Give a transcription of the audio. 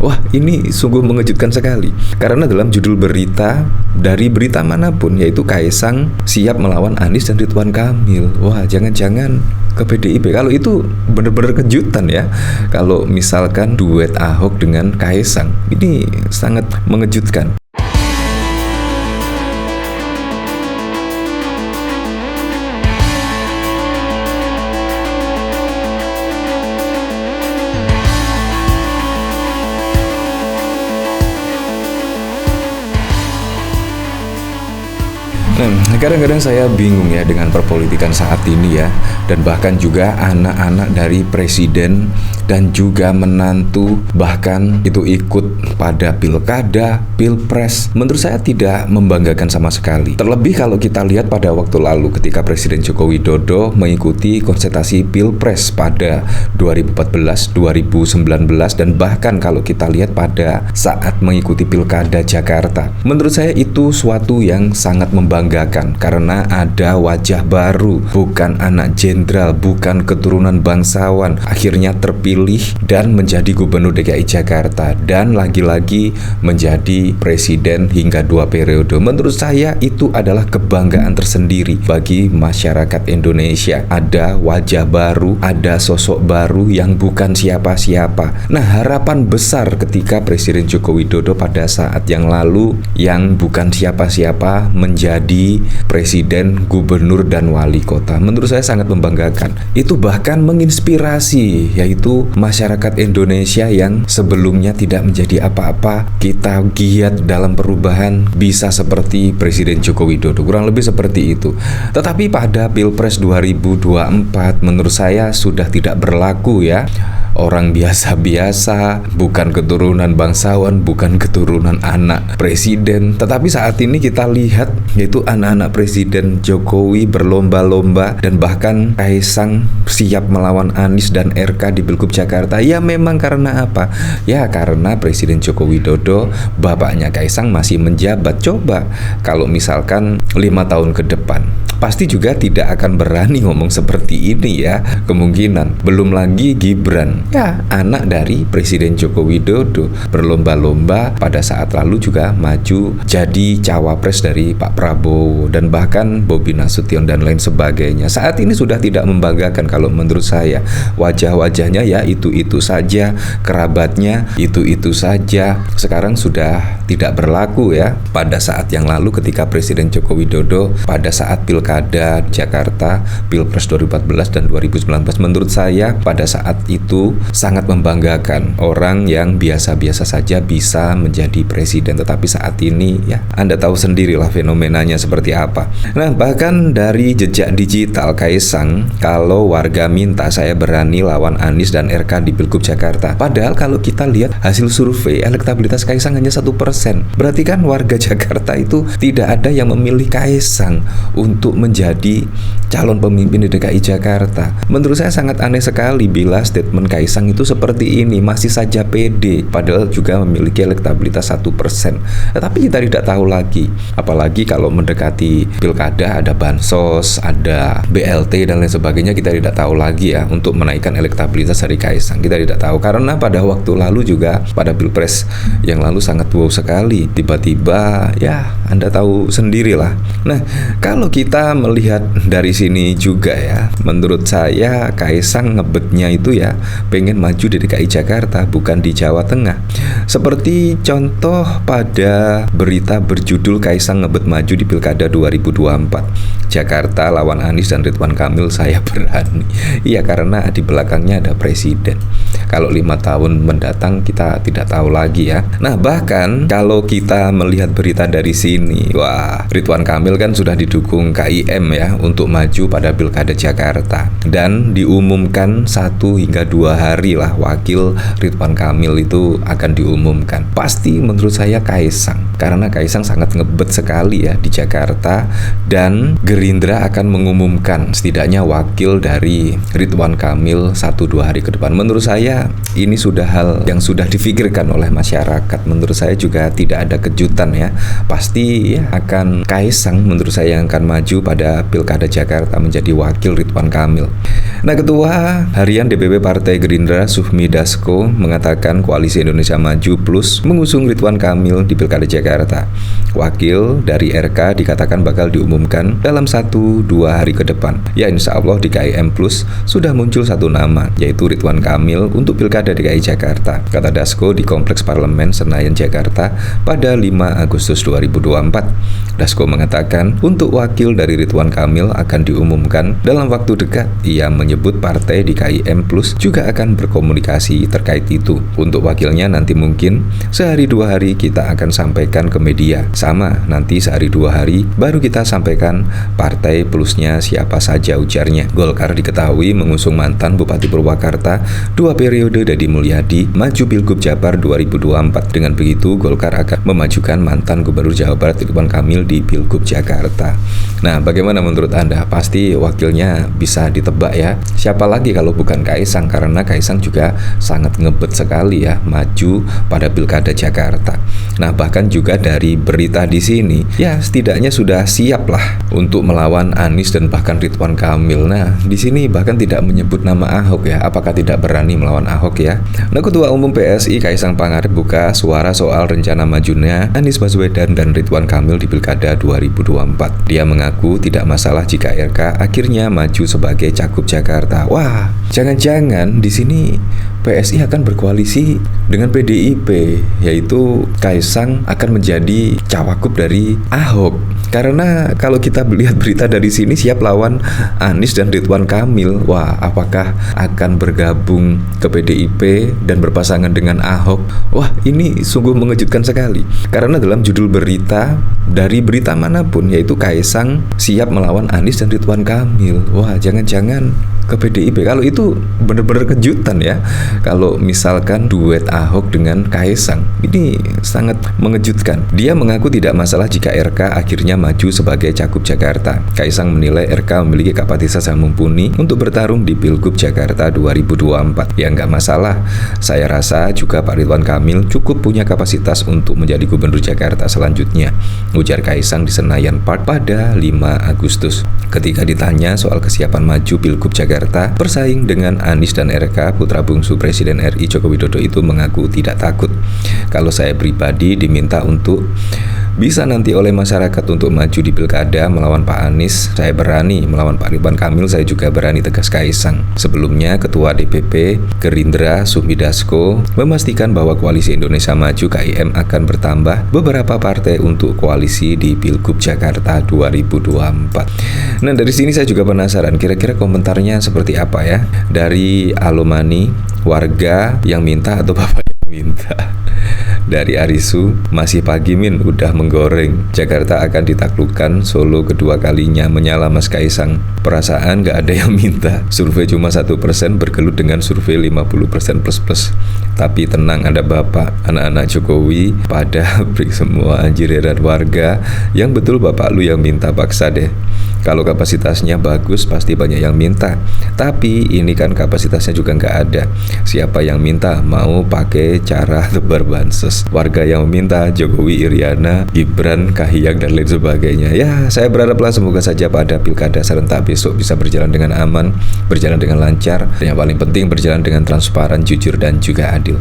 Wah, ini sungguh mengejutkan sekali. Karena dalam judul berita, dari berita manapun, yaitu Kaisang siap melawan Anies dan Ridwan Kamil. Wah, jangan-jangan ke PDIP. Kalau itu benar-benar kejutan ya. Kalau misalkan duet Ahok dengan Kaisang, ini sangat mengejutkan. Kadang-kadang saya bingung ya dengan perpolitikan saat ini ya, dan bahkan juga anak-anak dari presiden dan juga menantu bahkan itu ikut pada pilkada, pilpres. Menurut saya tidak membanggakan sama sekali. Terlebih kalau kita lihat pada waktu lalu ketika Presiden Joko Widodo mengikuti konsultasi pilpres pada 2014, 2019, dan bahkan kalau kita lihat pada saat mengikuti pilkada Jakarta. Menurut saya itu suatu yang sangat membanggakan karena ada wajah baru, bukan anak jenderal, bukan keturunan bangsawan, akhirnya terpilih dan menjadi gubernur DKI Jakarta dan lagi-lagi menjadi presiden hingga 2 periode. Menurut saya itu adalah kebanggaan tersendiri bagi masyarakat Indonesia. Ada wajah baru, ada sosok baru yang bukan siapa-siapa. Nah, harapan besar ketika Presiden Joko Widodo pada saat yang lalu yang bukan siapa-siapa menjadi presiden, gubernur, dan wali kota. Menurut saya sangat membanggakan. Itu bahkan menginspirasi, yaitu masyarakat Indonesia yang sebelumnya tidak menjadi apa-apa. Kita giat dalam perubahan, bisa seperti Presiden Joko Widodo. Kurang lebih seperti itu. Tetapi pada Pilpres 2024 menurut saya sudah tidak berlaku ya. Orang biasa-biasa, bukan keturunan bangsawan, bukan keturunan anak presiden. Tetapi saat ini kita lihat yaitu anak-anak Presiden Jokowi berlomba-lomba dan bahkan Kaisang siap melawan Anies dan RK di Pilgub Jakarta. Ya memang karena apa? Ya karena Presiden Joko Widodo, bapaknya Kaisang masih menjabat. Coba kalau misalkan 5 tahun ke depan, pasti juga tidak akan berani ngomong seperti ini ya. Kemungkinan. Belum lagi Gibran, ya anak dari Presiden Joko Widodo, berlomba-lomba pada saat lalu juga maju jadi cawapres dari Pak Prabowo dan bahkan Bobi Nasution dan lain sebagainya. Saat ini sudah tidak membanggakan kalau menurut saya. Wajah-wajahnya ya itu-itu saja, kerabatnya itu-itu saja. Sekarang sudah tidak berlaku ya. Pada saat yang lalu ketika Presiden Joko Widodo pada saat Pilkada Jakarta, Pilpres 2014 dan 2019, menurut saya pada saat itu sangat membanggakan orang yang biasa-biasa saja bisa menjadi presiden. Tetapi saat ini ya Anda tahu sendirilah fenomenanya seperti apa. Nah, bahkan dari jejak digital Kaisang, kalau warga minta saya berani lawan Anies dan RK di Pilgub Jakarta. Padahal kalau kita lihat hasil survei, elektabilitas Kaisang hanya 1%. Berarti kan warga Jakarta itu tidak ada yang memilih Kaisang untuk menjadi calon pemimpin di DKI Jakarta. Menurut saya sangat aneh sekali bila statement Kaisang itu seperti ini, masih saja pede, padahal juga memiliki elektabilitas 1%. Tetapi kita tidak tahu lagi, apalagi kalau mendekati pilkada ada bansos, ada BLT dan lain sebagainya, kita tidak tahu lagi ya untuk menaikkan elektabilitas dari Kaisang. Kita tidak tahu karena pada waktu lalu juga pada Pilpres yang lalu sangat wow sekali. Tiba-tiba ya Anda tahu sendirilah. Nah, kalau kita melihat dari sini juga ya, menurut saya Kaisang ngebetnya itu ya pengen maju di DKI Jakarta, bukan di Jawa Tengah. Seperti contoh pada berita berjudul Kaisang ngebet maju di Pilkada 2024 Jakarta lawan Anies dan Ridwan Kamil, saya berani. Iya, karena di belakangnya ada presiden. Kalau 5 tahun mendatang kita tidak tahu lagi ya. Nah, bahkan kalau kita melihat berita dari sini, wah, Ridwan Kamil kan sudah didukung KIM ya untuk maju pada Pilkada Jakarta, dan diumumkan 1 hingga 2 hari lah wakil Ridwan Kamil itu akan diumumkan. Pasti menurut saya Kaisang. karena Kaisang sangat ngebet sekali ya di Jakarta, dan Gerindra akan mengumumkan setidaknya wakil dari Ridwan Kamil 1-2 hari ke depan. Menurut saya ini sudah hal yang sudah difikirkan oleh masyarakat. Menurut saya juga tidak ada kejutan ya. Pasti ya akan Kaisang menurut saya yang akan maju pada Pilkada Jakarta menjadi wakil Ridwan Kamil. Nah, Ketua Harian DPP Partai Gerindra Sufmi Dasko mengatakan Koalisi Indonesia Maju Plus mengusung Ridwan Kamil di Pilkada Jakarta. Wakil dari RK dikatakan bakal diumumkan dalam 1-2 hari ke depan. Ya, insya Allah di KIM Plus sudah muncul satu nama, yaitu Ridwan Kamil untuk Pilkada DKI Jakarta, kata Dasko di Kompleks Parlemen Senayan Jakarta pada 5 Agustus 2024. Dasko mengatakan untuk wakil dari Ridwan Kamil akan diumumkan dalam waktu dekat. Ia menyebut partai di KIM Plus juga akan berkomunikasi terkait itu. Untuk wakilnya nanti mungkin sehari 2 hari kita akan sampaikan ke media. Sama, nanti sehari 2 hari baru kita sampaikan partai plusnya siapa saja, ujarnya. Golkar diketahui mengusung mantan Bupati Purwakarta 2 periode Deddy Mulyadi maju Pilgub Jabar 2024. Dengan begitu Golkar akan memajukan mantan Gubernur Jawa Barat Ridwan Kamil di Pilgub Jakarta. Nah, bagaimana menurut Anda? Pasti wakilnya bisa ditebak ya. Siapa lagi kalau bukan Kaisang, karena Kaisang juga sangat ngebet sekali ya maju pada Pilkada Jakarta. Nah, bahkan juga dari berita di sini ya setidaknya sudah siap lah untuk melawan Anies dan bahkan Ridwan Kamil. Nah, di sini bahkan tidak menyebut nama Ahok ya. Apakah tidak berani melawan Ahok ya? Nah, Ketua Umum PSI Kaisang Pangarep buka suara soal rencana majunya Anies Baswedan dan Ridwan Kamil di Pilkada 2024. Dia mengaku tidak masalah jika RK akhirnya maju sebagai Cagup Jakarta. Wah, jangan-jangan di sini PSI akan berkoalisi dengan PDIP, yaitu Kaisang akan menjadi cawagup dari Ahok. Karena kalau kita melihat berita dari sini siap lawan Anies dan Ridwan Kamil. Wah, apakah akan bergabung ke PDIP dan berpasangan dengan Ahok? Wah, ini sungguh mengejutkan sekali. Karena dalam judul berita dari berita manapun yaitu Kaisang siap melawan Anies dan Ridwan Kamil. Wah, jangan-jangan ke PDIP. Kalau itu benar-benar kejutan ya. Kalau misalkan duet Ahok dengan Kaisang, ini sangat mengejutkan. Dia mengaku tidak masalah jika RK akhirnya maju sebagai Cagup Jakarta. Kaisang menilai RK memiliki kapasitas yang mumpuni untuk bertarung di Pilgub Jakarta 2024. Ya, nggak masalah. Saya rasa juga Pak Ridwan Kamil cukup punya kapasitas untuk menjadi Gubernur Jakarta selanjutnya, ujar Kaisang di Senayan Park pada 5 Agustus. Ketika ditanya soal kesiapan maju Pilgub Jakarta bersaing dengan Anies dan RK, putra bungsu Presiden RI Joko Widodo itu mengaku tidak takut. Kalau saya pribadi diminta untuk bisa nanti oleh masyarakat untuk maju di Pilkada melawan Pak Anies, saya berani. Melawan Pak Ridwan Kamil, saya juga berani, tegas Kaisang. Sebelumnya, Ketua DPP Gerindra Sufmi Dasko memastikan bahwa Koalisi Indonesia Maju KIM akan bertambah beberapa partai untuk koalisi di Pilgub Jakarta 2024. Nah, dari sini saya juga penasaran, kira-kira komentarnya seperti apa ya dari Alomani, warga yang minta atau bapak yang minta. Dari Arisu, masih pagi Min, udah menggoreng. Jakarta akan ditaklukkan, Solo kedua kalinya, menyala Mas Kaisang. Perasaan gak ada yang minta. Survei cuma 1%, bergelut dengan survei 50% plus-plus. Tapi tenang, ada bapak, anak-anak Jokowi pada break semua, anjiriran warga. Yang betul bapak lu yang minta, paksa deh. Kalau kapasitasnya bagus pasti banyak yang minta. Tapi ini kan kapasitasnya juga nggak ada. Siapa yang minta mau pakai cara tebar bansos. Warga yang meminta Jokowi, Iriana, Gibran, Kahiyang dan lain sebagainya. Ya, saya berharaplah semoga saja pada Pilkada serentak besok bisa berjalan dengan aman, berjalan dengan lancar, dan yang paling penting berjalan dengan transparan, jujur dan juga adil.